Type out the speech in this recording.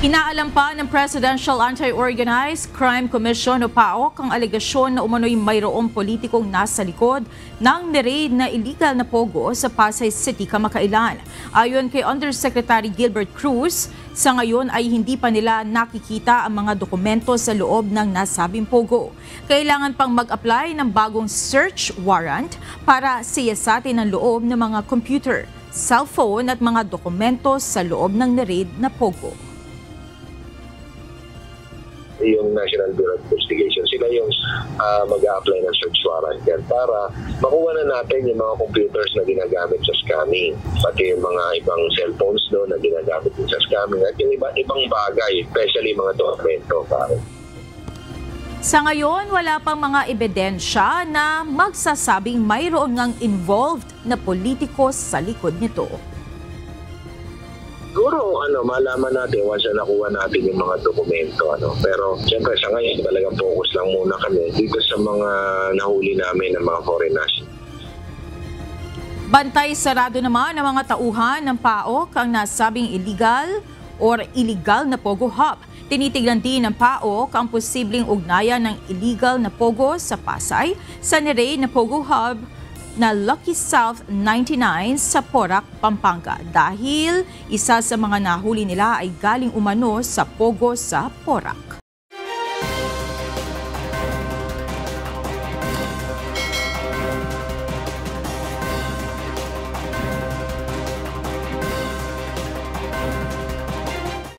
Inaalam pa ng Presidential Anti-Organized Crime Commission o PAOK ang alegasyon na umano'y mayroong politikong nasa likod ng niraid na illegal na pogo sa Pasay City kamakailan. Ayon kay Undersecretary Gilbert Cruz, sa ngayon ay hindi pa nila nakikita ang mga dokumento sa loob ng nasabing pogo. Kailangan pang mag-apply ng bagong search warrant para siyasatin ang loob ng mga computer, cellphone at mga dokumento sa loob ng niraid na pogo. Yung National Bureau of Investigation, sila yung mag-a-apply ng search warrant yan para makuha na natin yung mga computers na ginagamit sa scamming, pati yung mga ibang cellphones doon na ginagamit din sa scamming at yung ibang bagay, especially mga dokumento. Sa ngayon, wala pang mga ebidensya na magsasabing mayroon ngang involved na politiko sa likod nito. Siguro, malaman natin once na nakuha natin yung mga dokumento. Pero, siyempre, sa ngayon, talagang focus lang muna kami dito sa mga nahuli namin ng mga foreign nationals. Bantay sarado naman ng mga tauhan ng PAOK ang nasabing illegal na Pogo Hub. Tinitignan din ng PAOK ang posibleng ugnayan ng illegal na Pogo sa Pasay sa niraid na Pogo Hub na Lucky South 99 sa Porac, Pampanga dahil isa sa mga nahuli nila ay galing umano sa Pogo sa Porac.